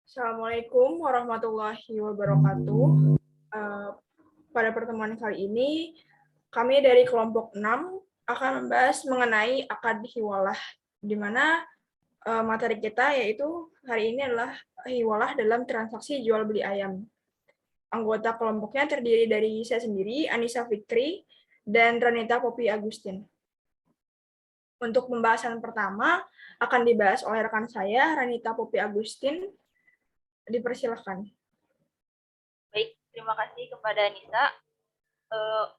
Assalamualaikum warahmatullahi wabarakatuh. Eh, Pada pertemuan kali ini, kami dari kelompok 6 akan membahas mengenai akad hiwalah, di mana materi kita yaitu hari ini adalah hiwalah dalam transaksi jual beli ayam. Anggota kelompoknya terdiri dari saya sendiri, Anissa Fikri, dan Ranita Popi Agustin. Untuk pembahasan pertama akan dibahas oleh rekan saya, Ranita Popi Agustin. Dipersilakan. Baik, terima kasih kepada Nisa.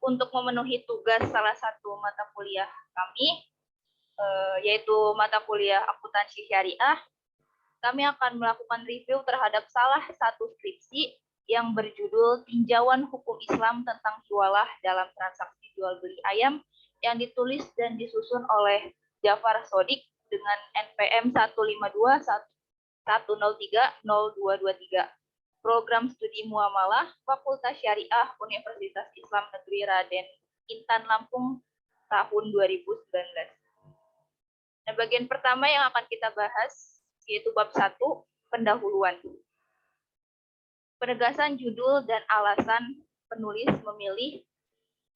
Untuk memenuhi tugas salah satu mata kuliah kami, yaitu mata kuliah akuntansi syariah, kami akan melakukan review terhadap salah satu skripsi yang berjudul Tinjauan Hukum Islam tentang Hiwalah dalam Transaksi Jual Beli Ayam yang ditulis dan disusun oleh Jafar Sodik dengan NPM 152.103.0223. Program Studi Muamalah Fakultas Syariah Universitas Islam Negeri Raden Intan Lampung tahun 2019. Nah, bagian pertama yang akan kita bahas yaitu bab 1, pendahuluan. Penegasan judul dan alasan penulis memilih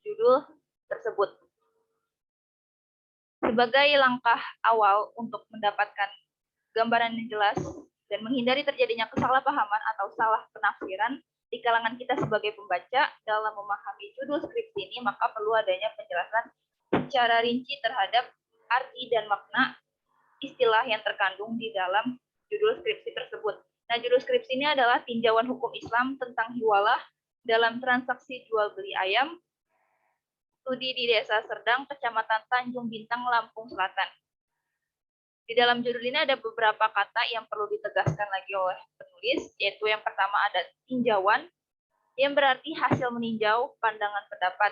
judul tersebut. Sebagai langkah awal untuk mendapatkan gambaran yang jelas dan menghindari terjadinya kesalahpahaman atau salah penafsiran di kalangan kita sebagai pembaca dalam memahami judul skripsi ini, maka perlu adanya penjelasan secara rinci terhadap arti dan makna istilah yang terkandung di dalam judul skripsi tersebut. Nah, judul skripsi ini adalah Tinjauan Hukum Islam tentang Hiwalah dalam Transaksi Jual Beli Ayam, studi di Desa Serdang, Kecamatan Tanjung Bintang, Lampung Selatan. Di dalam judul ini ada beberapa kata yang perlu ditegaskan lagi oleh penulis, yaitu yang pertama ada tinjauan, yang berarti hasil meninjau pandangan pendapat.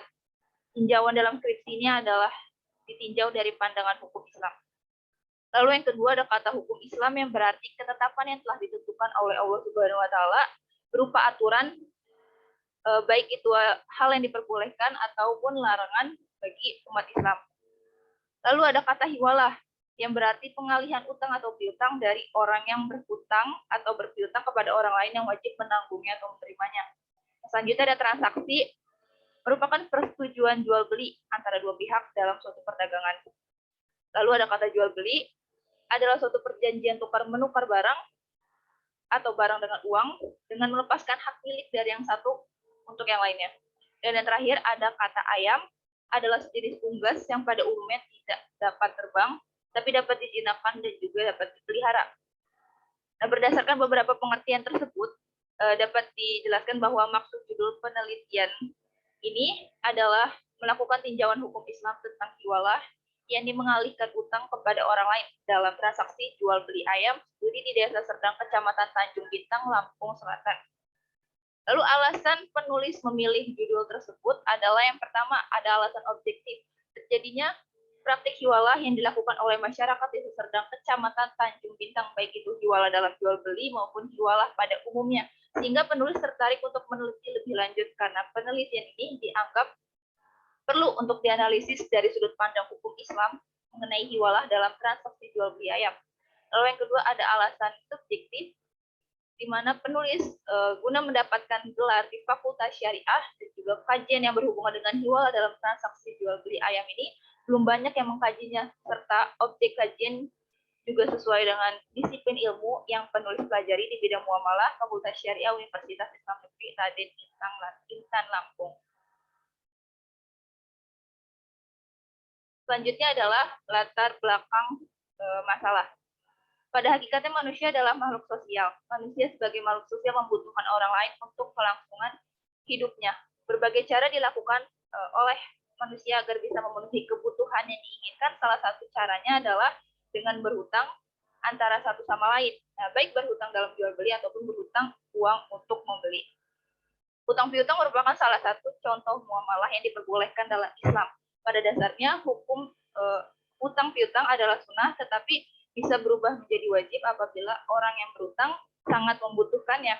Tinjauan dalam skripsi ini adalah ditinjau dari pandangan hukum Islam. Lalu yang kedua ada kata hukum Islam yang berarti ketetapan yang telah ditentukan oleh Allah Subhanahu wa taala berupa aturan, baik itu hal yang diperbolehkan ataupun larangan bagi umat Islam. Lalu ada kata hiwalah yang berarti pengalihan utang atau piutang dari orang yang berhutang atau berpiutang kepada orang lain yang wajib menanggungnya atau menerimanya. Selanjutnya ada transaksi, merupakan persetujuan jual beli antara dua pihak dalam suatu perdagangan. Lalu ada kata jual beli, adalah suatu perjanjian tukar menukar barang atau barang dengan uang dengan melepaskan hak milik dari yang satu untuk yang lainnya. Dan yang terakhir ada kata ayam, adalah sejenis unggas yang pada umumnya tidak dapat terbang, tapi dapat dijinakkan dan juga dapat dipelihara. Nah, berdasarkan beberapa pengertian tersebut, dapat dijelaskan bahwa maksud judul penelitian ini adalah melakukan tinjauan hukum Islam tentang hiwalah yang mengalihkan utang kepada orang lain dalam transaksi jual beli ayam studi di Desa Serdang, Kecamatan Tanjung Bintang, Lampung Selatan. Lalu alasan penulis memilih judul tersebut adalah yang pertama ada alasan objektif. Terjadinya praktik hiwalah yang dilakukan oleh masyarakat Desa Serdang, Kecamatan Tanjung Bintang, baik itu hiwalah dalam jual beli maupun hiwalah pada umumnya. Sehingga penulis tertarik untuk meneliti lebih lanjut karena penelitian ini dianggap perlu untuk dianalisis dari sudut pandang hukum Islam mengenai hiwalah dalam transaksi jual beli ayam. Lalu yang kedua ada alasan subjektif, di mana penulis guna mendapatkan gelar di Fakultas Syariah dan juga kajian yang berhubungan dengan hiwalah dalam transaksi jual beli ayam ini belum banyak yang mengkajinya, serta objek kajian juga sesuai dengan disiplin ilmu yang penulis pelajari di bidang muamalah Fakultas Syariah Universitas Islam Negeri Raden Intan Lampung. Selanjutnya adalah latar belakang masalah. Pada hakikatnya manusia adalah makhluk sosial. Manusia sebagai makhluk sosial membutuhkan orang lain untuk kelangsungan hidupnya. Berbagai cara dilakukan oleh manusia agar bisa memenuhi kebutuhan yang diinginkan. Salah satu caranya adalah dengan berhutang antara satu sama lain. Nah, baik berhutang dalam jual beli ataupun berhutang uang untuk membeli. Hutang piutang merupakan salah satu contoh muamalah yang diperbolehkan dalam Islam. Pada dasarnya hukum hutang piutang adalah sunnah, tetapi bisa berubah menjadi wajib apabila orang yang berhutang sangat membutuhkannya.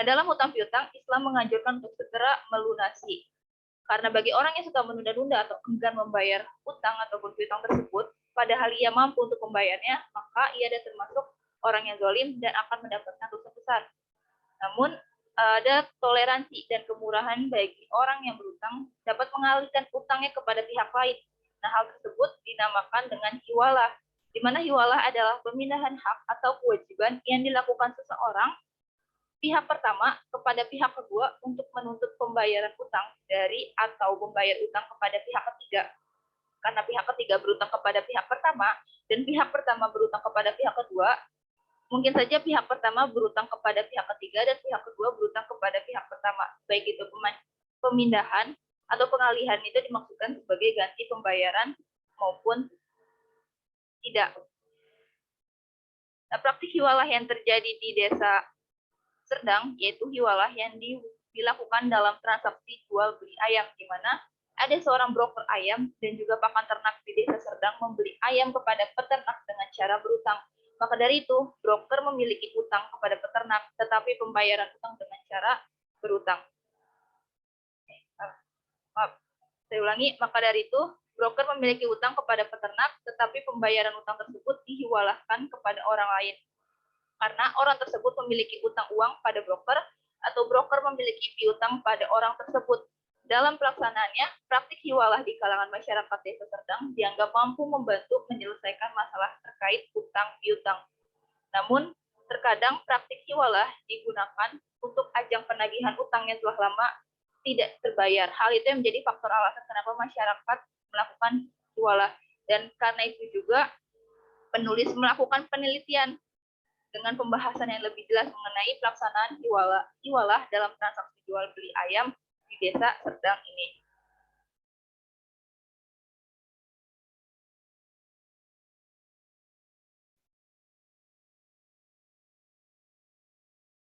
Nah, dalam hutang piutang, Islam menganjurkan untuk segera melunasi. Karena bagi orang yang suka menunda-nunda atau enggan membayar hutang ataupun piutang tersebut, padahal ia mampu untuk membayarnya, maka ia ada termasuk orang yang zalim dan akan mendapatkan dosa besar besar. Namun, ada toleransi dan kemurahan bagi orang yang berutang dapat mengalihkan utangnya kepada pihak lain. Nah, hal tersebut dinamakan dengan hiwalah, di mana hiwalah adalah pemindahan hak atau kewajiban yang dilakukan seseorang pihak pertama kepada pihak kedua untuk menuntut pembayaran utang dari atau membayar utang kepada pihak ketiga. Karena pihak ketiga berutang kepada pihak pertama dan pihak pertama berutang kepada pihak kedua, mungkin saja pihak pertama berutang kepada pihak ketiga dan pihak kedua berutang kepada pihak pertama. Baik itu pemindahan atau pengalihan itu dimaksudkan sebagai ganti pembayaran maupun tidak. Nah, praktik hiwalah yang terjadi di desa Serdang yaitu hiwalah yang dilakukan dalam transaksi jual beli ayam, di mana ada seorang broker ayam dan juga pakan ternak di desa Serdang membeli ayam kepada peternak dengan cara berutang. Maka dari itu, broker memiliki utang kepada peternak, tetapi pembayaran utang dengan cara berutang. Maaf, saya ulangi. Maka dari itu, broker memiliki utang kepada peternak, tetapi pembayaran utang tersebut dihiwalahkan kepada orang lain. Karena orang tersebut memiliki utang uang pada broker atau broker memiliki piutang pada orang tersebut. Dalam pelaksanaannya, praktik hiwalah di kalangan masyarakat desa Serdang dianggap mampu membantu menyelesaikan masalah terkait utang piutang. Namun, terkadang praktik hiwalah digunakan untuk ajang penagihan utang yang telah lama tidak terbayar. Hal itu yang menjadi faktor alasan kenapa masyarakat melakukan hiwalah. Dan karena itu juga penulis melakukan penelitian dengan pembahasan yang lebih jelas mengenai pelaksanaan hiwalah dalam transaksi jual beli ayam di desa Serdang ini.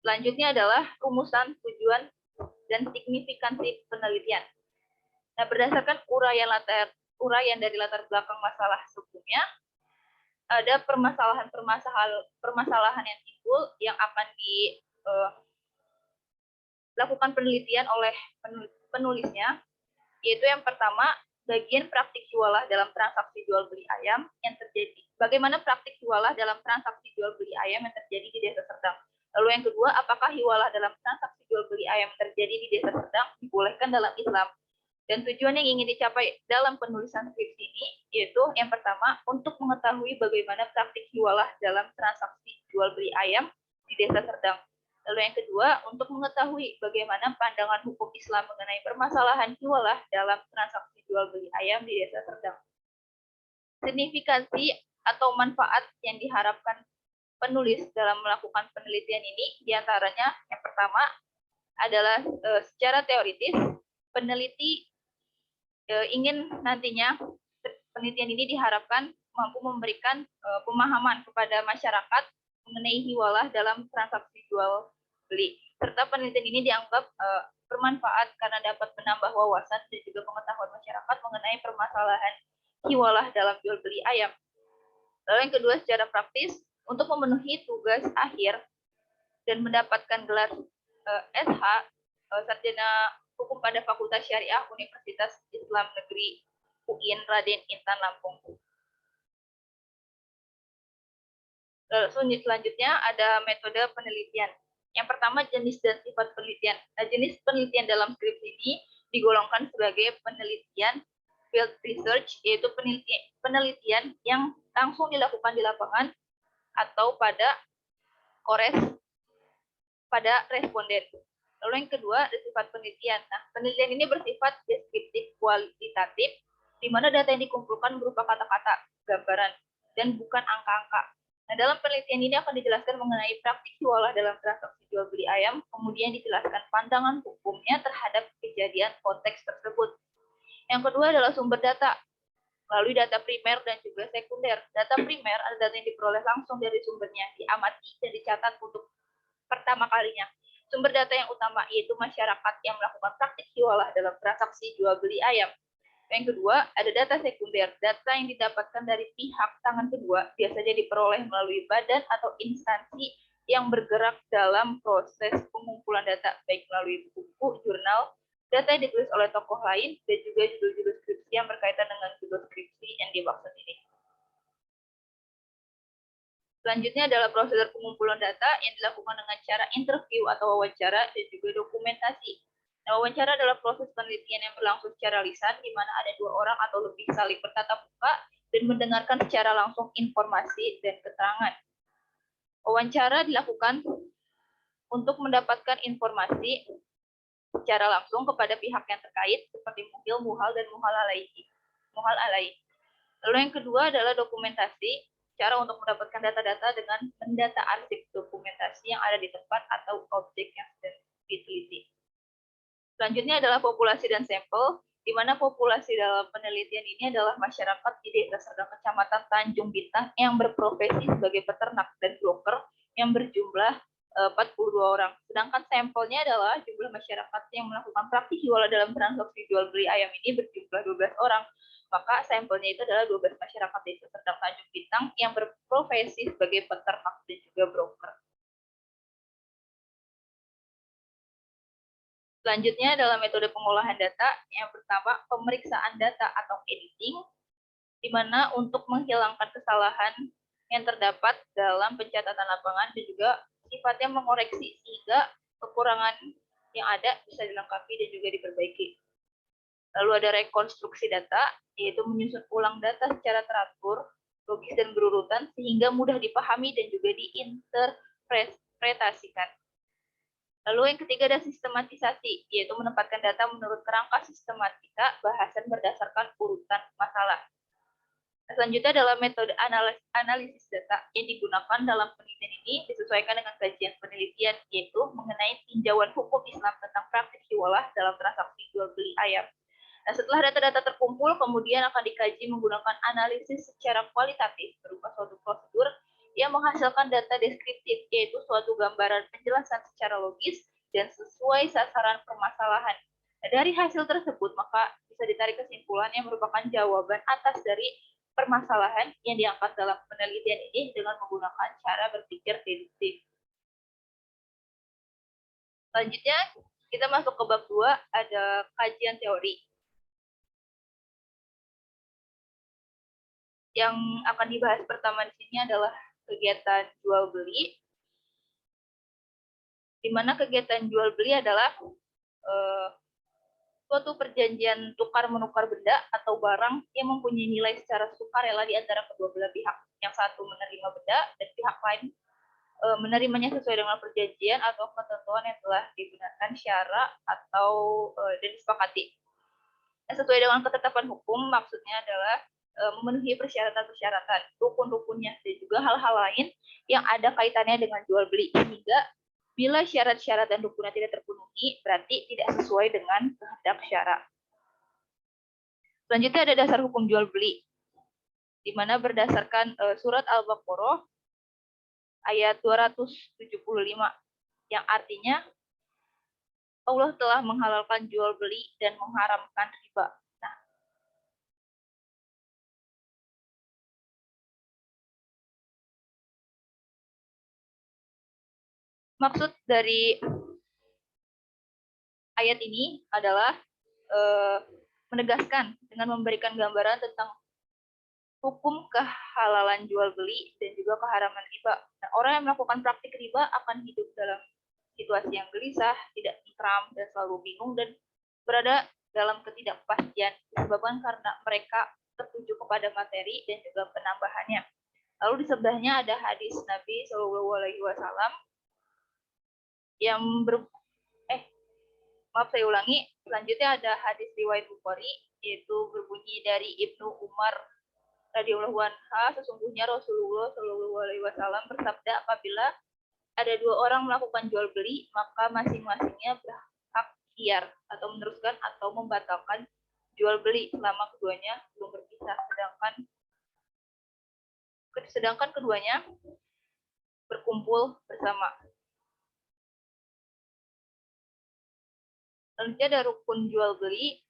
Selanjutnya adalah rumusan, tujuan, dan signifikansi penelitian. Nah, berdasarkan uraian dari latar belakang masalah sebelumnya, ada permasalahan yang timbul yang akan dilakukan penelitian oleh penulisnya, yaitu yang pertama, bagian praktik hiwalah dalam transaksi jual beli ayam yang terjadi. Bagaimana praktik hiwalah dalam transaksi jual beli ayam yang terjadi di desa Serdang? Lalu yang kedua, apakah hiwalah dalam transaksi jual beli ayam yang terjadi di desa Serdang dibolehkan dalam Islam? Dan tujuan yang ingin dicapai dalam penulisan skripsi ini yaitu yang pertama, untuk mengetahui bagaimana praktik hiwalah dalam transaksi jual beli ayam di desa Serdang. Lalu yang kedua, untuk mengetahui bagaimana pandangan hukum Islam mengenai permasalahan hiwalah dalam transaksi jual beli ayam di desa Serdang. Signifikansi atau manfaat yang diharapkan penulis dalam melakukan penelitian ini diantaranya yang pertama adalah secara teoritis, peneliti ingin nantinya penelitian ini diharapkan mampu memberikan pemahaman kepada masyarakat mengenai hiwalah dalam transaksi jual beli. Serta penelitian ini dianggap bermanfaat karena dapat menambah wawasan dan juga pengetahuan masyarakat mengenai permasalahan hiwalah dalam jual beli ayam. Lalu yang kedua, secara praktis, untuk memenuhi tugas akhir dan mendapatkan gelar SH, sarjana hukum pada Fakultas Syariah Universitas Islam Negeri UIN Raden Intan Lampung. Selanjutnya ada metode penelitian. Yang pertama, jenis dan sifat penelitian. Nah, jenis penelitian dalam skripsi ini digolongkan sebagai penelitian field research, yaitu penelitian yang langsung dilakukan di lapangan atau pada responden. Lalu yang kedua, ada sifat penelitian. Nah, penelitian ini bersifat deskriptif kualitatif, di mana data yang dikumpulkan berupa kata-kata, gambaran, dan bukan angka-angka. Nah, dalam penelitian ini akan dijelaskan mengenai praktik hiwalah dalam transaksi jual beli ayam, kemudian dijelaskan pandangan hukumnya terhadap kejadian konteks tersebut. Yang kedua adalah sumber data, melalui data primer dan juga sekunder. Data primer adalah data yang diperoleh langsung dari sumbernya, diamati dan dicatat untuk pertama kalinya. Sumber data yang utama yaitu masyarakat yang melakukan praktik hiwalah dalam transaksi jual beli ayam. Yang kedua, ada data sekunder. Data yang didapatkan dari pihak tangan kedua biasanya diperoleh melalui badan atau instansi yang bergerak dalam proses pengumpulan data, baik melalui buku, jurnal, data yang ditulis oleh tokoh lain, dan juga judul-judul skripsi yang berkaitan dengan judul skripsi yang dimaksud ini. Selanjutnya adalah prosedur pengumpulan data yang dilakukan dengan cara interview atau wawancara dan juga dokumentasi. Nah, wawancara adalah proses penelitian yang berlangsung secara lisan, di mana ada 2 orang atau lebih saling bertatap muka dan mendengarkan secara langsung informasi dan keterangan. Wawancara dilakukan untuk mendapatkan informasi secara langsung kepada pihak yang terkait, seperti muhil, muhal, dan muhal alai. Lalu yang kedua adalah dokumentasi, cara untuk mendapatkan data-data dengan mendata arsip dokumentasi yang ada di tempat atau objek yang sedang diteliti. Selanjutnya adalah populasi dan sampel, di mana populasi dalam penelitian ini adalah masyarakat di Desa Serdang Kecamatan Tanjung Bintang yang berprofesi sebagai peternak dan broker yang berjumlah 42 orang. Sedangkan sampelnya adalah jumlah masyarakat yang melakukan praktik jualan dalam transaksi jual beli ayam ini berjumlah 12 orang. Maka sampelnya itu adalah 12 masyarakat Desa Serdang Tanjung Bintang yang berprofesi sebagai peternak dan juga broker. Selanjutnya adalah metode pengolahan data. Yang pertama, pemeriksaan data atau editing, di mana untuk menghilangkan kesalahan yang terdapat dalam pencatatan lapangan dan juga sifatnya mengoreksi sehingga kekurangan yang ada bisa dilengkapi dan juga diperbaiki. Lalu ada rekonstruksi data, yaitu menyusun ulang data secara teratur, logis dan berurutan sehingga mudah dipahami dan juga diinterpretasikan. Lalu yang ketiga ada sistematisasi, yaitu menempatkan data menurut kerangka sistematika bahasan berdasarkan urutan masalah. Selanjutnya adalah metode analisis data yang digunakan dalam penelitian ini disesuaikan dengan kajian penelitian, yaitu mengenai tinjauan hukum Islam tentang praktik jualah dalam transaksi jual beli ayam. Nah, setelah data-data terkumpul, kemudian akan dikaji menggunakan analisis secara kualitatif berupa suatu prosedur yang menghasilkan data deskriptif, yaitu suatu gambaran penjelasan secara logis dan sesuai sasaran permasalahan. Nah, dari hasil tersebut, maka bisa ditarik kesimpulan yang merupakan jawaban atas dari permasalahan yang diangkat dalam penelitian ini dengan menggunakan cara berpikir deduktif. Selanjutnya, kita masuk ke bab 2, ada kajian teori. Yang akan dibahas pertama di sini adalah kegiatan jual beli, di mana kegiatan jual beli adalah suatu perjanjian tukar menukar benda atau barang yang mempunyai nilai secara sukarela di antara kedua belah pihak. Yang satu menerima benda dan pihak lain menerimanya sesuai dengan perjanjian atau ketentuan yang telah digunakan syarat atau dan disepakati. Sesuai dengan ketetapan hukum, maksudnya adalah memenuhi persyaratan-persyaratan, rukun-rukunnya, dan juga hal-hal lain yang ada kaitannya dengan jual beli. Sehingga bila syarat-syarat dan rukunnya tidak terpenuhi, berarti tidak sesuai dengan kehendak syarak. Selanjutnya ada dasar hukum jual beli, di mana berdasarkan surat Al-Baqarah ayat 275, yang artinya Allah telah menghalalkan jual beli dan mengharamkan riba. Nah, maksud dari ayat ini adalah menegaskan dengan memberikan gambaran tentang hukum kehalalan jual beli dan juga keharaman riba. Nah, orang yang melakukan praktik riba akan hidup dalam situasi yang gelisah, tidak tentram, dan selalu bingung dan berada dalam ketidakpastian disebabkan karena mereka tertuju kepada materi dan juga penambahannya. Lalu di sebelahnya ada hadis Nabi Shallallahu Alaihi Wasallam yang saya ulangi. Selanjutnya ada hadis riwayat Bukhari, yaitu berbunyi dari Ibnu Umar radhiyallahu anha, sesungguhnya Rasulullah Shallallahu Alaihi Wasallam bersabda, apabila ada 2 orang melakukan jual beli, maka masing-masingnya berhak khiyar atau meneruskan atau membatalkan jual beli selama keduanya belum berpisah, sedangkan keduanya berkumpul bersama. Selanjutnya ada rukun jual beli,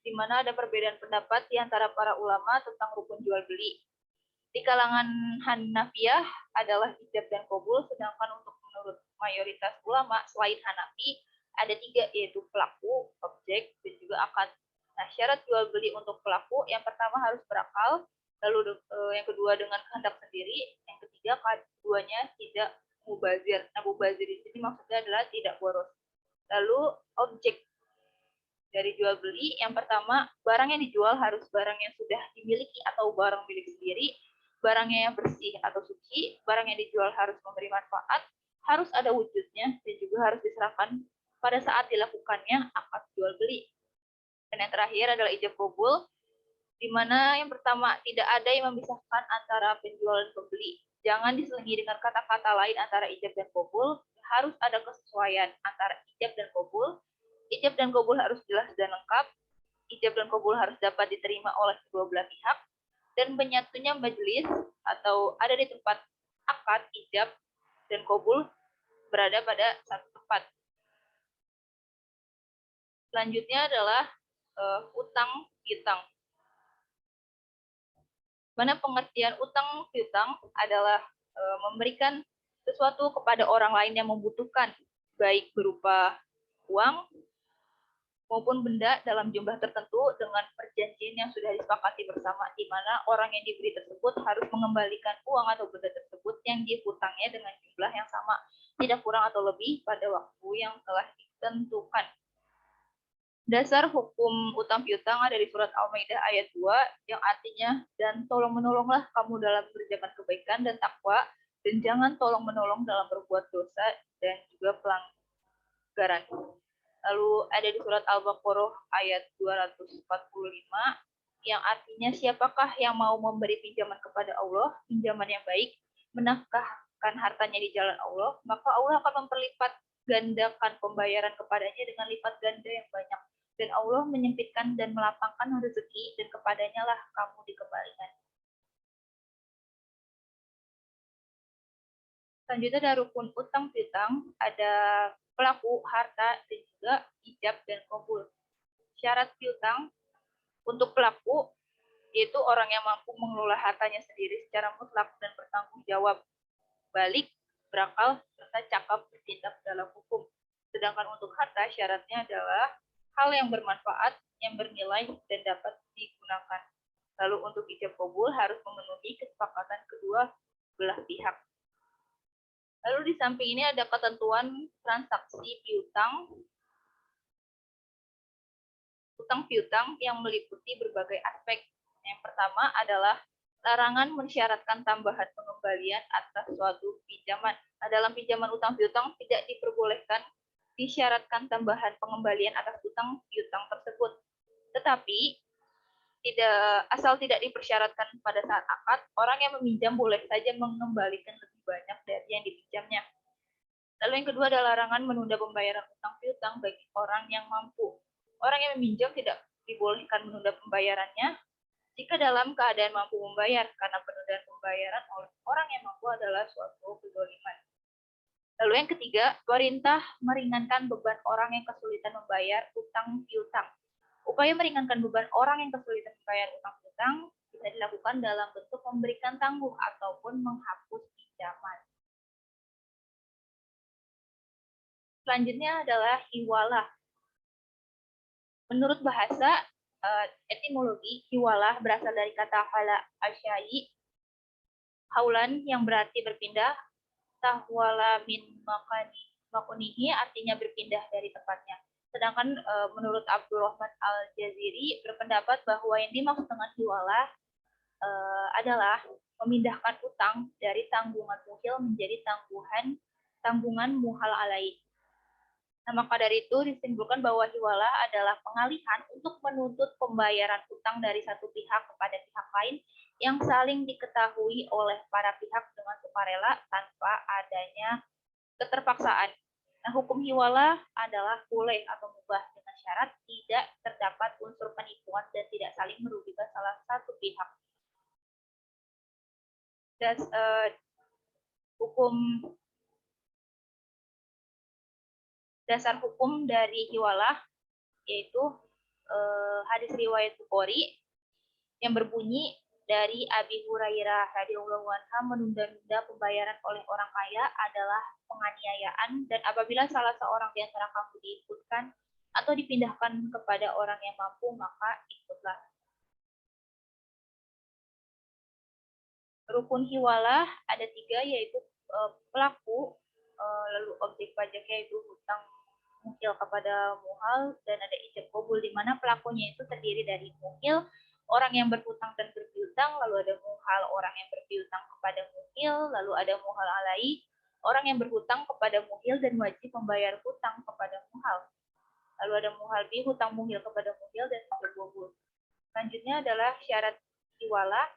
di mana ada perbedaan pendapat di antara para ulama tentang rukun jual beli. Di kalangan Hanafiyah adalah ijab dan qabul, sedangkan untuk menurut mayoritas ulama selain Hanafi ada 3, yaitu pelaku, objek, dan juga akad. Nah, syarat jual beli untuk pelaku yang pertama harus berakal, lalu yang kedua dengan kehendak sendiri, yang ketiga keduanya tidak mubazir. Nah, mubazir di sini maksudnya adalah tidak boros. Lalu objek dari jual beli, yang pertama, barang yang dijual harus barang yang sudah dimiliki atau barang milik sendiri, barangnya yang bersih atau suci, barang yang dijual harus memberi manfaat, harus ada wujudnya, dan juga harus diserahkan pada saat dilakukannya akad jual beli. Dan yang terakhir adalah ijab kabul, di mana yang pertama tidak ada yang memisahkan antara penjual dan pembeli. Jangan diselingi dengan kata-kata lain antara ijab dan kabul. Harus ada kesesuaian antara ijab dan kabul. Ijab dan kabul harus jelas dan lengkap. Ijab dan kabul harus dapat diterima oleh kedua belah pihak. Dan menyatunya majelis atau ada di tempat akad ijab dan kabul berada pada satu tempat. Selanjutnya adalah utang piutang. Mana pengertian utang piutang adalah memberikan sesuatu kepada orang lain yang membutuhkan, baik berupa uang maupun benda dalam jumlah tertentu dengan perjanjian yang sudah disepakati bersama, di mana orang yang diberi tersebut harus mengembalikan uang atau benda tersebut yang dihutangnya dengan jumlah yang sama, tidak kurang atau lebih pada waktu yang telah ditentukan. Dasar hukum utang piutang ada di surat Al-Maidah ayat 2 yang artinya, dan tolong menolonglah kamu dalam mengerjakan kebaikan dan takwa, dan jangan tolong menolong dalam berbuat dosa dan juga pelanggaran. Lalu ada di surat Al-Baqarah ayat 245 yang artinya, siapakah yang mau memberi pinjaman kepada Allah, pinjaman yang baik, menafkahkan hartanya di jalan Allah, maka Allah akan memperlipat gandakan pembayaran kepadanya dengan lipat ganda yang banyak. Dan Allah menyempitkan dan melapangkan rezeki, dan kepadanya lah kamu dikembalikan. Selanjutnya dari rukun utang piutang ada pelaku, harta, dan juga ijab dan kabul. Syarat piutang untuk pelaku yaitu orang yang mampu mengelola hartanya sendiri secara mutlak dan bertanggung jawab, balik, berakal, serta cakap bertindak dalam hukum. Sedangkan untuk harta syaratnya adalah hal yang bermanfaat, yang bernilai, dan dapat digunakan. Lalu untuk ijab kabul harus memenuhi kesepakatan kedua belah pihak. Lalu di samping ini ada ketentuan transaksi piutang, utang piutang yang meliputi berbagai aspek. Yang pertama adalah larangan mensyaratkan tambahan pengembalian atas suatu pinjaman. Nah, dalam pinjaman utang piutang tidak diperbolehkan disyaratkan tambahan pengembalian atas utang piutang tersebut. Tetapi asal tidak dipersyaratkan pada saat akad, orang yang meminjam boleh saja mengembalikan lebih banyak dari yang dipinjamnya. Lalu yang kedua adalah larangan menunda pembayaran utang piutang bagi orang yang mampu. Orang yang meminjam tidak dibolehkan menunda pembayarannya jika dalam keadaan mampu membayar, karena penundaan pembayaran oleh orang yang mampu adalah suatu kezaliman. Lalu yang ketiga, perintah meringankan beban orang yang kesulitan membayar utang piutang. Upaya meringankan beban orang yang kesulitan membayar utang piutang bisa dilakukan dalam bentuk memberikan tangguh ataupun menghapus pinjaman. Selanjutnya adalah hiwalah. Menurut bahasa etimologi, hiwalah berasal dari kata hala asyai, haulan yang berarti berpindah, tahwala min makunihi artinya berpindah dari tempatnya. Sedangkan menurut Abdurrahman Al-Jaziri berpendapat bahwa yang dimaksud dengan hiwalah adalah memindahkan utang dari tanggungan muhil menjadi tanggungan muhal alai. Nah, maka dari itu disimpulkan bahwa hiwalah adalah pengalihan untuk menuntut pembayaran utang dari satu pihak kepada pihak lain yang saling diketahui oleh para pihak dengan sukarela tanpa adanya keterpaksaan. Nah, hukum hiwalah adalah boleh atau mubah dengan syarat tidak terdapat unsur penipuan dan tidak saling merugikan salah satu pihak. Dan dasar hukum dari hiwalah yaitu hadis riwayat Bukhari yang berbunyi dari Abi Hurairah radhiyallahu anhu, menunda-nunda pembayaran oleh orang kaya adalah penganiayaan, dan apabila salah seorang di antara kamu diikutkan atau dipindahkan kepada orang yang mampu, maka ikutlah. Rukun hiwalah ada 3, yaitu pelaku, lalu objek pajaknya itu hutang muhil kepada muhal, dan ada ijab qabul di mana pelakunya itu terdiri dari muhil, orang yang berhutang dan berpiutang, lalu ada muhal, orang yang berpiutang kepada muhil, lalu ada muhal alai, orang yang berhutang kepada muhil dan wajib membayar hutang kepada muhal. Lalu ada muhal bi, hutang muhil kepada muhil, dan ijab qabul. Selanjutnya adalah syarat hiwalah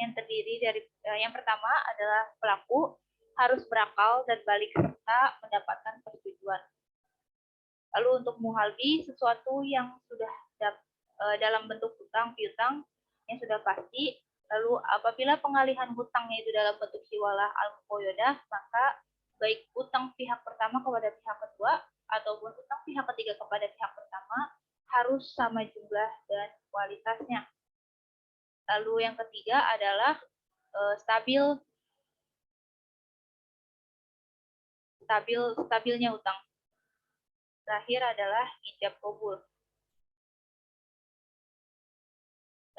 yang terdiri dari yang pertama adalah pelaku harus berakal dan balik serta mendapatkan persetujuan. Lalu untuk muhalbi, sesuatu yang sudah dalam bentuk hutang piutang yang sudah pasti. Lalu apabila pengalihan hutangnya itu dalam bentuk hiwalah al-muqayyadah, maka baik utang pihak pertama kepada pihak kedua ataupun utang pihak ketiga kepada pihak pertama harus sama jumlah dan kualitasnya. Lalu yang ketiga adalah stabilnya utang. Terakhir adalah ijab qabul.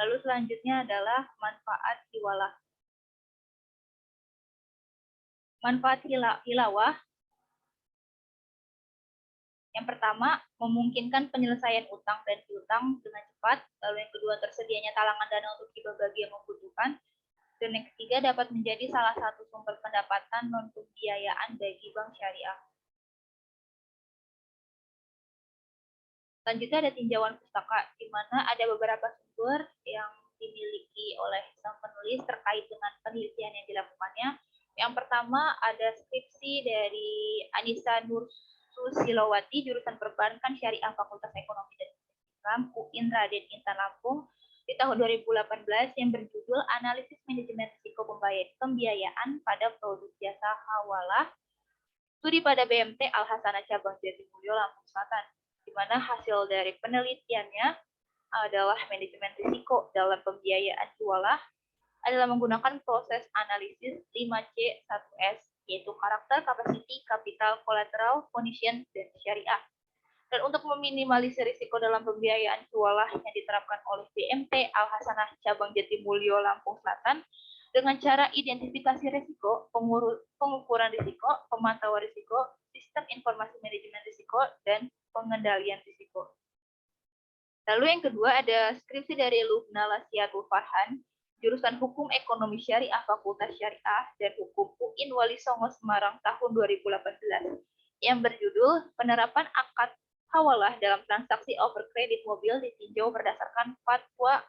Lalu selanjutnya adalah manfaat hiwalah. Manfaat hilawah yang pertama, memungkinkan penyelesaian utang dan piutang dengan cepat. Lalu yang kedua, tersedianya talangan dana untuk hibah bagi yang membutuhkan. Dan yang ketiga, dapat menjadi salah satu sumber pendapatan non-pembiayaan bagi bank syariah. Selanjutnya ada tinjauan pustaka, di mana ada beberapa sumber yang dimiliki oleh sang penulis terkait dengan penelitian yang dilakukannya. Yang pertama ada skripsi dari Anissa Nursusilowati, jurusan Perbankan Syariah Fakultas Ekonomi dan Islam UIN Raden Intan Lampung di tahun 2018 yang berjudul Analisis Manajemen Risiko Pembiayaan pada Produk Jasa Hawalah, studi pada BMT Al Hasanah Cabang Jatimulyo Lampung Selatan, di mana hasil dari penelitiannya adalah manajemen risiko dalam pembiayaan hiwalah adalah menggunakan proses analisis 5C1S, yaitu karakter, capacity, capital, collateral, condition, dan syariah. Dan untuk meminimalisir risiko dalam pembiayaan hiwalah yang diterapkan oleh BMT Al Hasanah Cabang Jatimulyo Lampung Selatan dengan cara identifikasi risiko, pengukuran risiko, pemantauan risiko, sistem informasi manajemen risiko, dan pengendalian risiko. Lalu yang kedua ada skripsi dari Lubna Lasiatul Farhan, jurusan Hukum Ekonomi Syariah Fakultas Syariah dan Hukum UIN Wali Songo Semarang tahun 2018 yang berjudul Penerapan Akad Hawalah dalam Transaksi Overkredit Mobil ditinjau berdasarkan Fatwa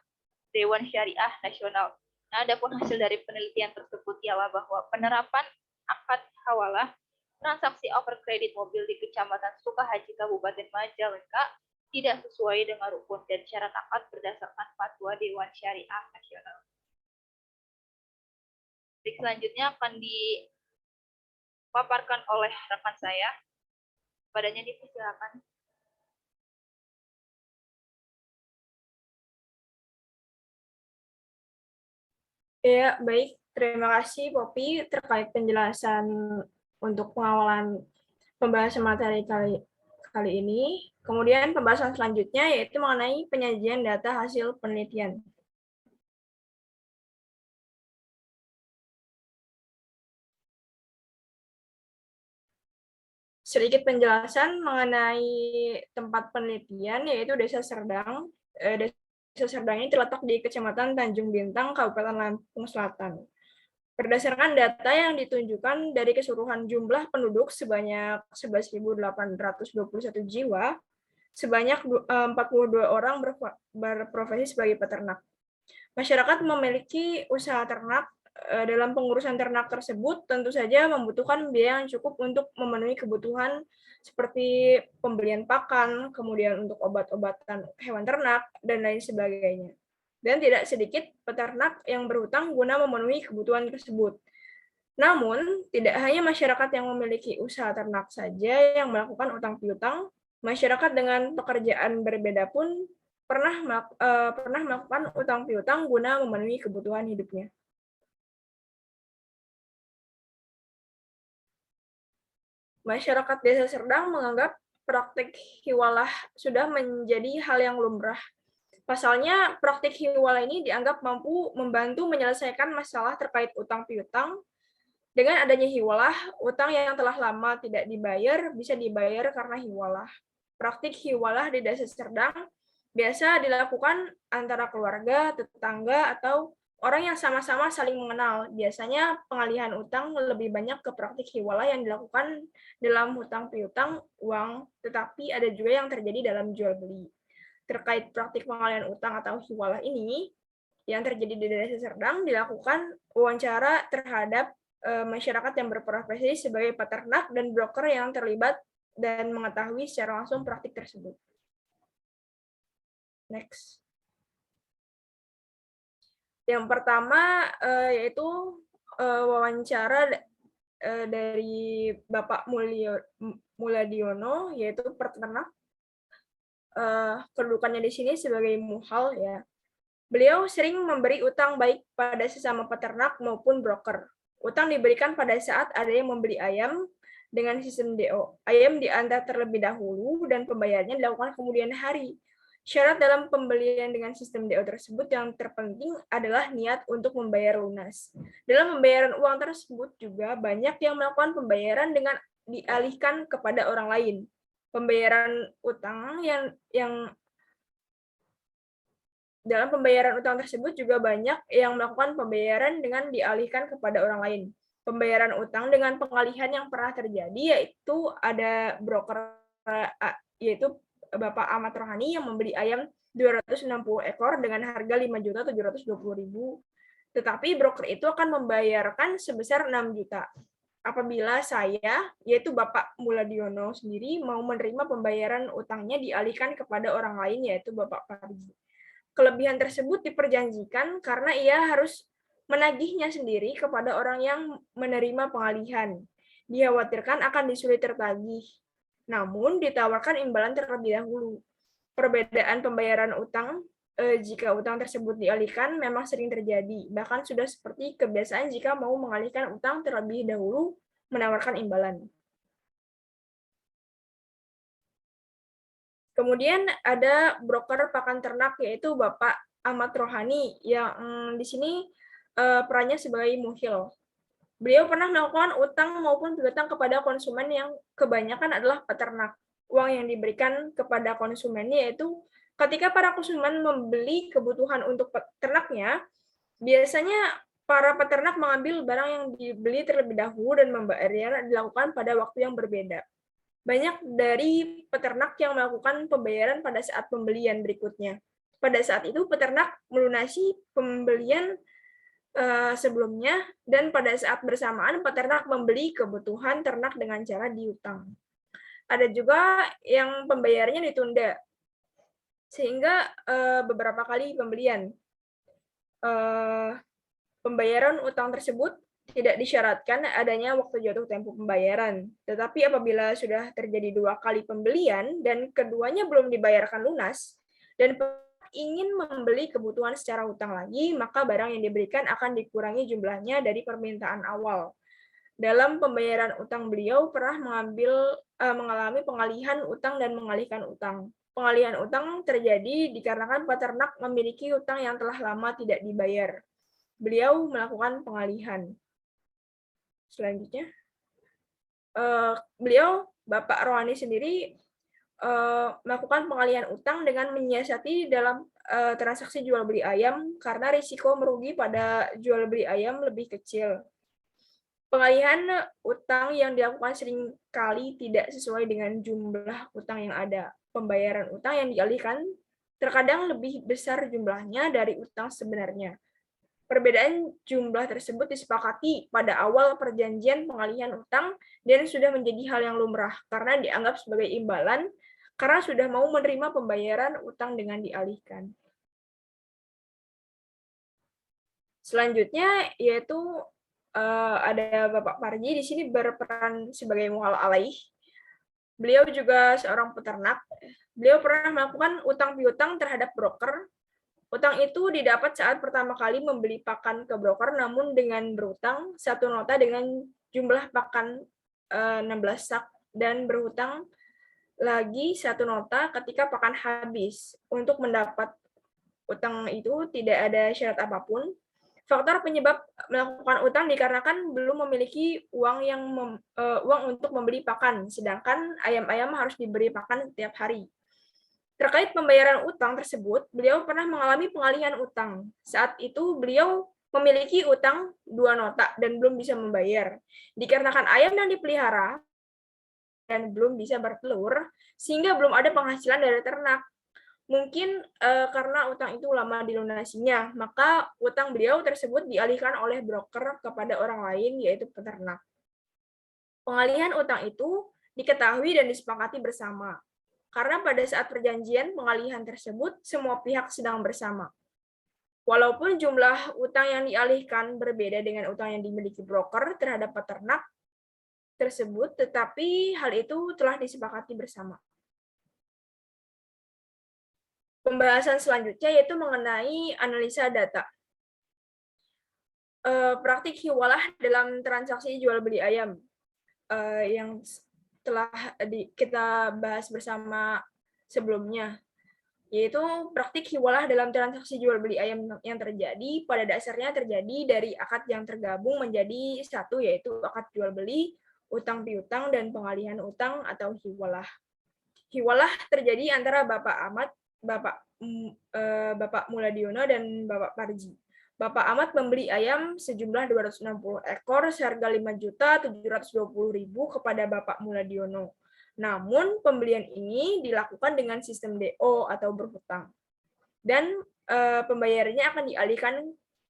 Dewan Syariah Nasional. Nah, adapun hasil dari penelitian tersebut ialah bahwa penerapan akad hawalah transaksi overkredit mobil di Kecamatan Sukahaji Kabupaten Majalengka tidak sesuai dengan rukun dan syarat akad berdasarkan Fatwa Dewan Syariah Nasional. Selanjutnya akan dipaparkan oleh rekan saya. Padanya dipersilakan. Ya, baik. Terima kasih, Poppy, terkait penjelasan untuk pengawalan pembahasan materi kali ini. Kemudian pembahasan selanjutnya yaitu mengenai penyajian data hasil penelitian. Sedikit penjelasan mengenai tempat penelitian, yaitu Desa Serdang. Desa Serdang ini terletak di Kecamatan Tanjung Bintang, Kabupaten Lampung Selatan. Berdasarkan data yang ditunjukkan dari keseluruhan jumlah penduduk sebanyak 11.821 jiwa, sebanyak 42 orang berprofesi sebagai peternak. Masyarakat memiliki usaha ternak. Dalam pengurusan ternak tersebut tentu saja membutuhkan biaya yang cukup untuk memenuhi kebutuhan seperti pembelian pakan, kemudian untuk obat-obatan hewan ternak, dan lain sebagainya. Dan tidak sedikit peternak yang berhutang guna memenuhi kebutuhan tersebut. Namun, tidak hanya masyarakat yang memiliki usaha ternak saja yang melakukan utang piutang, masyarakat dengan pekerjaan berbeda pun pernah melakukan utang piutang guna memenuhi kebutuhan hidupnya. Masyarakat Desa Serdang menganggap praktik hiwalah sudah menjadi hal yang lumrah. Pasalnya, praktik hiwalah ini dianggap mampu membantu menyelesaikan masalah terkait utang piutang Dengan adanya hiwalah, utang yang telah lama tidak dibayar bisa dibayar karena hiwalah. Praktik hiwalah di desa Serdang biasa dilakukan antara keluarga, tetangga, atau orang yang sama-sama saling mengenal. Biasanya pengalihan utang lebih banyak ke praktik hiwalah yang dilakukan dalam hutang piutang uang, tetapi ada juga yang terjadi dalam jual beli. Terkait praktik pengalihan utang atau hiwalah ini, yang terjadi di desa Serdang dilakukan wawancara terhadap masyarakat yang berprofesi sebagai peternak dan broker yang terlibat dan mengetahui secara langsung praktik tersebut. Next. Yang pertama yaitu wawancara dari Bapak Muladiono, yaitu peternak. Kedudukannya di sini sebagai muhal ya. Beliau sering memberi utang baik pada sesama peternak maupun broker. Utang diberikan pada saat ada yang membeli ayam dengan sistem DO. Ayam diantar terlebih dahulu dan pembayarannya dilakukan kemudian hari. Syarat dalam pembelian dengan sistem DO tersebut yang terpenting adalah niat untuk membayar lunas. Dalam pembayaran uang tersebut juga banyak yang melakukan pembayaran dengan dialihkan kepada orang lain. Pembayaran utang yang dalam pembayaran utang tersebut juga banyak yang melakukan pembayaran dengan dialihkan kepada orang lain. Pembayaran utang dengan pengalihan yang pernah terjadi yaitu ada broker yaitu Bapak Ahmad Rohani yang membeli ayam 260 ekor dengan harga 5.720.000. Tetapi broker itu akan membayarkan sebesar 6 juta. Apabila saya, yaitu Bapak Muladiono sendiri, mau menerima pembayaran utangnya dialihkan kepada orang lain, yaitu Bapak Parji. Kelebihan tersebut diperjanjikan karena ia harus menagihnya sendiri kepada orang yang menerima pengalihan. Dikhawatirkan akan disulit tertagih, namun ditawarkan imbalan terlebih dahulu. Perbedaan pembayaran utang jika utang tersebut dialihkan memang sering terjadi, bahkan sudah seperti kebiasaan jika mau mengalihkan utang terlebih dahulu menawarkan imbalan. Kemudian ada broker pakan ternak yaitu Bapak Ahmad Rohani yang di sini perannya sebagai muhil. Beliau pernah melakukan utang maupun piutang kepada konsumen yang kebanyakan adalah peternak. Uang yang diberikan kepada konsumen yaitu ketika para konsumen membeli kebutuhan untuk peternaknya, biasanya para peternak mengambil barang yang dibeli terlebih dahulu dan membayarnya dilakukan pada waktu yang berbeda. Banyak dari peternak yang melakukan pembayaran pada saat pembelian berikutnya. Pada saat itu, peternak melunasi pembelian sebelumnya, dan pada saat bersamaan, peternak membeli kebutuhan ternak dengan cara diutang. Ada juga yang pembayarannya ditunda, sehingga beberapa kali pembelian. Pembayaran utang tersebut tidak disyaratkan adanya waktu jatuh tempo pembayaran. Tetapi apabila sudah terjadi 2 kali pembelian dan keduanya belum dibayarkan lunas, dan ingin membeli kebutuhan secara hutang lagi, maka barang yang diberikan akan dikurangi jumlahnya dari permintaan awal. Dalam pembayaran utang beliau pernah mengalami pengalihan utang dan mengalihkan utang. Pengalihan utang terjadi dikarenakan peternak memiliki utang yang telah lama tidak dibayar. Beliau melakukan pengalihan. Selanjutnya, beliau, Bapak Rohani sendiri, melakukan pengalihan utang dengan menyiasati dalam transaksi jual beli ayam karena risiko merugi pada jual beli ayam lebih kecil. Pengalihan utang yang dilakukan seringkali tidak sesuai dengan jumlah utang yang ada. Pembayaran utang yang dialihkan terkadang lebih besar jumlahnya dari utang sebenarnya. Perbedaan jumlah tersebut disepakati pada awal perjanjian pengalihan utang dan sudah menjadi hal yang lumrah karena dianggap sebagai imbalan karena sudah mau menerima pembayaran utang dengan dialihkan. Selanjutnya yaitu ada Bapak Parji di sini berperan sebagai muhal alaih. Beliau juga seorang peternak. Beliau pernah melakukan utang piutang terhadap broker. Utang itu didapat saat pertama kali membeli pakan ke broker, namun dengan berutang satu nota dengan jumlah pakan 16 sak dan berhutang lagi satu nota ketika pakan habis. Untuk mendapat utang itu tidak ada syarat apapun. Faktor penyebab melakukan utang dikarenakan belum memiliki uang untuk membeli pakan, sedangkan ayam-ayam harus diberi pakan setiap hari. Terkait pembayaran utang tersebut, beliau pernah mengalami pengalihan utang. Saat itu beliau memiliki utang 2 nota dan belum bisa membayar. Dikarenakan ayam yang dipelihara dan belum bisa bertelur, sehingga belum ada penghasilan dari ternak. Mungkin karena utang itu lama dilunasinya, maka utang beliau tersebut dialihkan oleh broker kepada orang lain, yaitu peternak. Pengalihan utang itu diketahui dan disepakati bersama, karena pada saat perjanjian pengalihan tersebut, semua pihak sedang bersama. Walaupun jumlah utang yang dialihkan berbeda dengan utang yang dimiliki broker terhadap peternak tersebut, tetapi hal itu telah disepakati bersama. Pembahasan selanjutnya yaitu mengenai analisa data. Praktik hiwalah dalam transaksi jual beli ayam yang telah kita bahas bersama sebelumnya, yaitu praktik hiwalah dalam transaksi jual beli ayam yang terjadi pada dasarnya terjadi dari akad yang tergabung menjadi satu, yaitu akad jual beli, utang piutang, dan pengalihan utang atau hiwalah. Hiwalah terjadi antara Bapak Ahmad, Bapak Muladiono, dan Bapak Parji. Bapak Ahmad membeli ayam sejumlah 260 ekor seharga 5.720.000 kepada Bapak Muladiono. Namun pembelian ini dilakukan dengan sistem DO atau berhutang. Dan pembayarannya akan dialihkan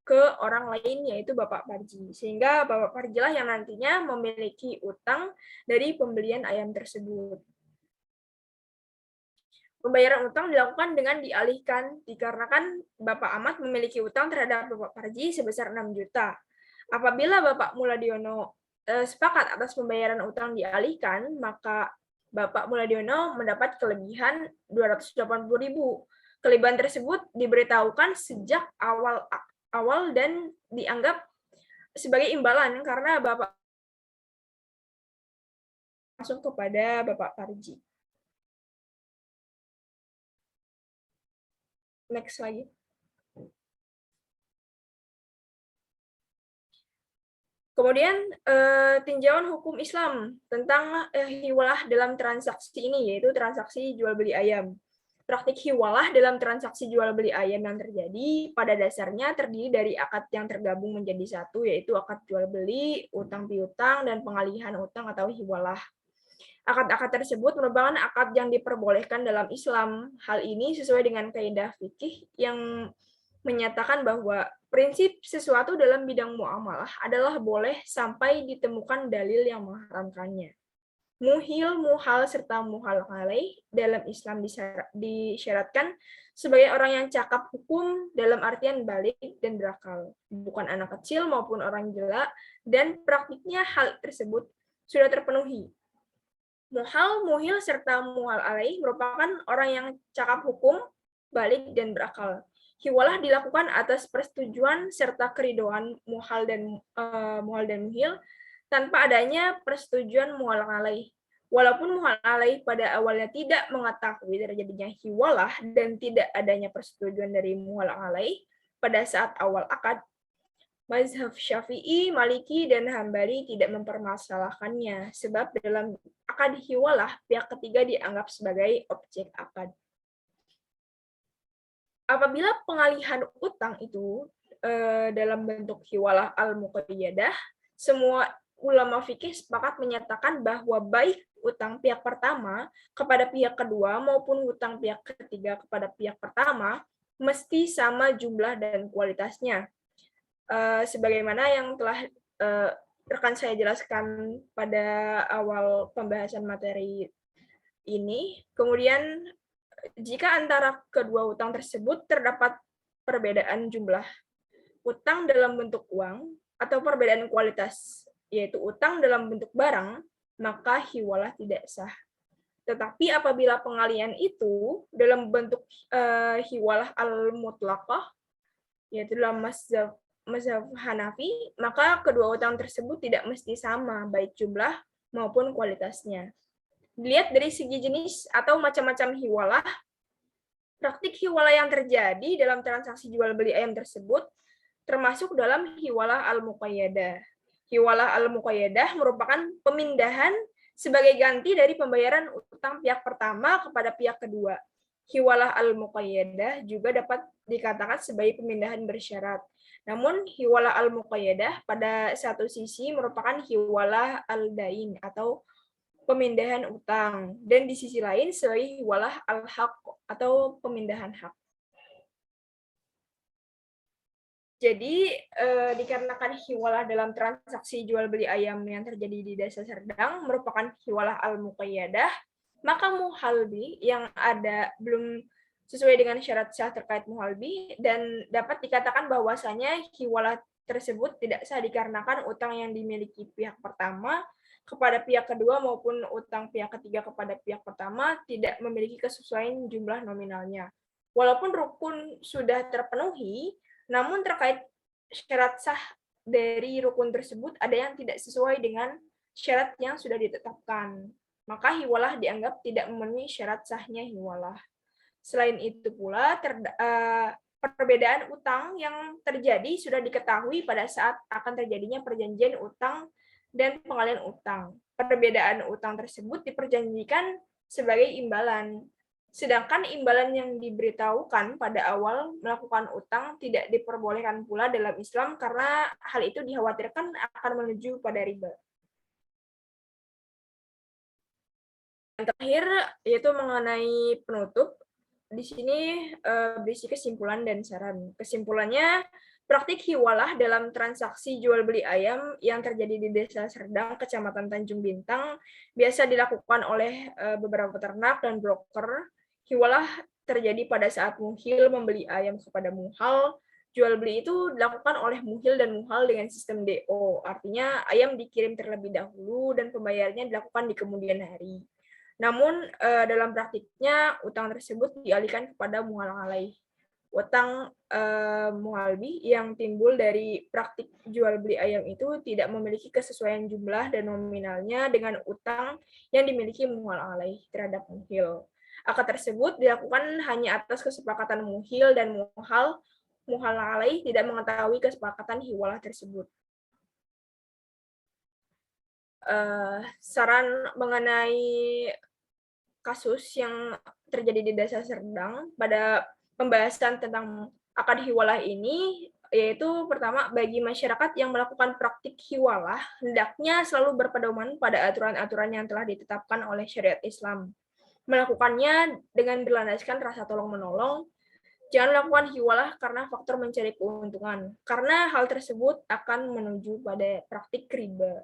ke orang lain, yaitu Bapak Parji. Sehingga Bapak Parji lah yang nantinya memiliki utang dari pembelian ayam tersebut. Pembayaran utang dilakukan dengan dialihkan dikarenakan Bapak Ahmad memiliki utang terhadap Bapak Parji sebesar 6 juta. Apabila Bapak Muladiono sepakat atas pembayaran utang dialihkan, maka Bapak Muladiono mendapat kelebihan 280.000. Kelebihan tersebut diberitahukan sejak awal dan dianggap sebagai imbalan karena Bapak langsung kepada Bapak Parji. Next lagi. Kemudian tinjauan hukum Islam tentang hiwalah dalam transaksi ini, yaitu transaksi jual beli ayam. Praktik hiwalah dalam transaksi jual beli ayam yang terjadi pada dasarnya terdiri dari akad yang tergabung menjadi satu, yaitu akad jual beli, utang piutang, dan pengalihan utang atau hiwalah. Akad-akad tersebut merupakan akad yang diperbolehkan dalam Islam. Hal ini sesuai dengan kaidah fikih yang menyatakan bahwa prinsip sesuatu dalam bidang muamalah adalah boleh sampai ditemukan dalil yang mengharamkannya. Muhil, muhal, serta muhal alaih dalam Islam disyaratkan sebagai orang yang cakap hukum dalam artian balik dan berakal, bukan anak kecil maupun orang gila, dan praktiknya hal tersebut sudah terpenuhi. Muhal, muhil, serta muhal alaih merupakan orang yang cakap hukum, balik, dan berakal. Hiwalah dilakukan atas persetujuan serta keridoan muhal dan muhil tanpa adanya persetujuan muhal alaih. Walaupun muhal alaih pada awalnya tidak mengetahui terjadinya hiwalah dan tidak adanya persetujuan dari muhal alaih pada saat awal akad, mazhab Syafi'i, Maliki, dan Hambali tidak mempermasalahkannya, sebab dalam akad hiwalah pihak ketiga dianggap sebagai objek akad. Apabila pengalihan utang itu dalam bentuk hiwalah al-muqayyadah, semua ulama fikih sepakat menyatakan bahwa baik utang pihak pertama kepada pihak kedua maupun utang pihak ketiga kepada pihak pertama mesti sama jumlah dan kualitasnya. Sebagaimana yang telah rekan saya jelaskan pada awal pembahasan materi ini, kemudian jika antara kedua utang tersebut terdapat perbedaan jumlah utang dalam bentuk uang atau perbedaan kualitas, yaitu utang dalam bentuk barang, maka hiwalah tidak sah. Tetapi apabila pengalihan itu dalam bentuk hiwalah al-mutlaqah, yaitu dalam mazhab Hanafi, maka kedua utang tersebut tidak mesti sama, baik jumlah maupun kualitasnya. Dilihat dari segi jenis atau macam-macam hiwalah, praktik hiwalah yang terjadi dalam transaksi jual beli ayam tersebut termasuk dalam hiwalah al-muqayyadah. Hiwalah al-muqayyadah merupakan pemindahan sebagai ganti dari pembayaran utang pihak pertama kepada pihak kedua. Hiwalah al-muqayyadah juga dapat dikatakan sebagai pemindahan bersyarat. Namun hiwalah al-muqayyadah pada satu sisi merupakan hiwalah al-dain atau pemindahan utang, dan di sisi lain sebagai hiwalah al-haq atau pemindahan hak. Jadi, dikarenakan hiwalah dalam transaksi jual beli ayam yang terjadi di Desa Serdang merupakan hiwalah al-muqayyadah, maka muhalbi yang ada belum sesuai dengan syarat sah terkait muhalbi, dan dapat dikatakan bahwasanya hiwalah tersebut tidak sah dikarenakan utang yang dimiliki pihak pertama kepada pihak kedua maupun utang pihak ketiga kepada pihak pertama tidak memiliki kesesuaian jumlah nominalnya. Walaupun rukun sudah terpenuhi, namun terkait syarat sah dari rukun tersebut ada yang tidak sesuai dengan syarat yang sudah ditetapkan. Maka hiwalah dianggap tidak memenuhi syarat sahnya hiwalah. Selain itu pula, perbedaan utang yang terjadi sudah diketahui pada saat akan terjadinya perjanjian utang dan pengalian utang. Perbedaan utang tersebut diperjanjikan sebagai imbalan. Sedangkan imbalan yang diberitahukan pada awal melakukan utang tidak diperbolehkan pula dalam Islam karena hal itu dikhawatirkan akan menuju pada riba. Yang terakhir yaitu mengenai penutup. Di sini berisi kesimpulan dan saran. Kesimpulannya, praktik hiwalah dalam transaksi jual beli ayam yang terjadi di Desa Serdang, Kecamatan Tanjung Bintang, biasa dilakukan oleh beberapa peternak dan broker. Hiwalah terjadi pada saat muhil membeli ayam kepada muhal. Jual beli itu dilakukan oleh muhil dan muhal dengan sistem DO, artinya ayam dikirim terlebih dahulu dan pembayarannya dilakukan di kemudian hari. Namun dalam praktiknya utang tersebut dialihkan kepada muhal alaih. Utang muhalbi yang timbul dari praktik jual beli ayam itu tidak memiliki kesesuaian jumlah dan nominalnya dengan utang yang dimiliki muhal alaih terhadap muhil. Akad tersebut dilakukan hanya atas kesepakatan muhil dan muhal alaih tidak mengetahui kesepakatan hiwalah tersebut. Saran mengenai kasus yang terjadi di Desa Serdang pada pembahasan tentang akad hiwalah ini, yaitu pertama, bagi masyarakat yang melakukan praktik hiwalah, hendaknya selalu berpedoman pada aturan-aturan yang telah ditetapkan oleh syariat Islam. Melakukannya dengan berlandaskan rasa tolong-menolong. Jangan lakukan hiwalah karena faktor mencari keuntungan, karena hal tersebut akan menuju pada praktik riba.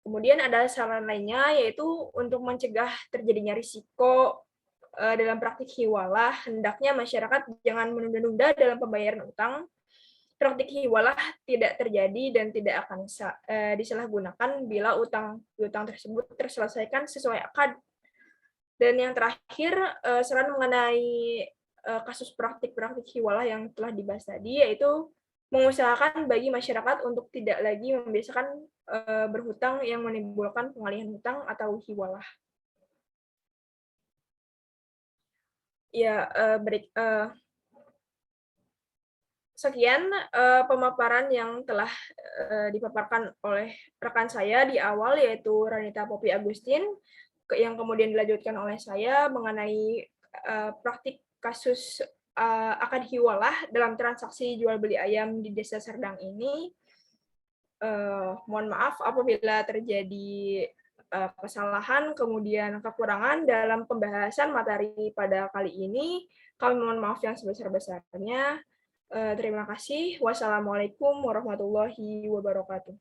Kemudian ada saran lainnya, yaitu untuk mencegah terjadinya risiko dalam praktik hiwalah, hendaknya masyarakat jangan menunda-nunda dalam pembayaran utang. Praktik hiwalah tidak terjadi dan tidak akan disalahgunakan bila utang tersebut terselesaikan sesuai akad. Dan yang terakhir, saran mengenai kasus praktik-praktik hiwalah yang telah dibahas tadi, yaitu mengusahakan bagi masyarakat untuk tidak lagi membiasakan berhutang yang menimbulkan pengalihan hutang atau hiwalah. Ya, sekian pemaparan yang telah dipaparkan oleh rekan saya di awal, yaitu Ranita Poppy Agustin, yang kemudian dilanjutkan oleh saya mengenai praktik kasus akad hiwalah dalam transaksi jual beli ayam di Desa Serdang ini. Mohon maaf apabila terjadi kesalahan, kemudian kekurangan dalam pembahasan materi pada kali ini. Kami mohon maaf yang sebesar-besarnya. Terima kasih. Wassalamualaikum warahmatullahi wabarakatuh.